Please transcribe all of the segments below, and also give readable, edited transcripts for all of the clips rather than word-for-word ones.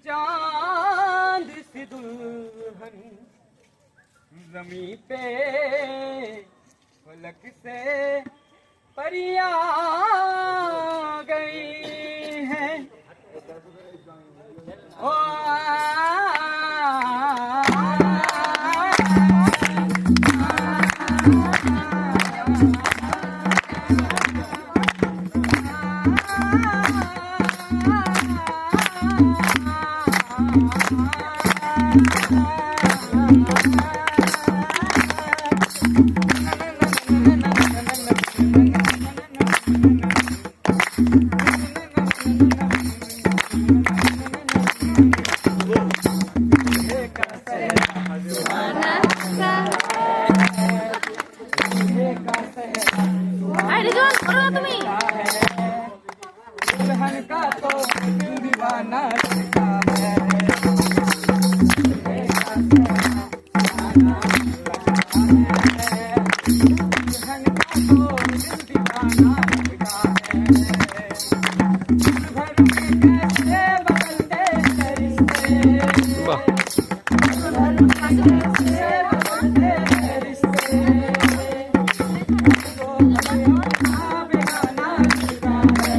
चांद सी दुल्हन ज़मीं पे फलक से परियां गई हैं। ओ दुल्हन का तो दीवाना लगता है। दुल्हन का तो दीवाना लगता है। घर में कैसे बदलते रिश्ते, घर में कैसे बदलते रिश्ते, तो बेगाना लगता है।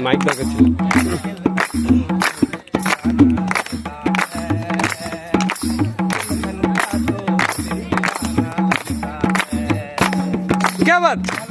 माइक दरकार ছিল। क्या बात।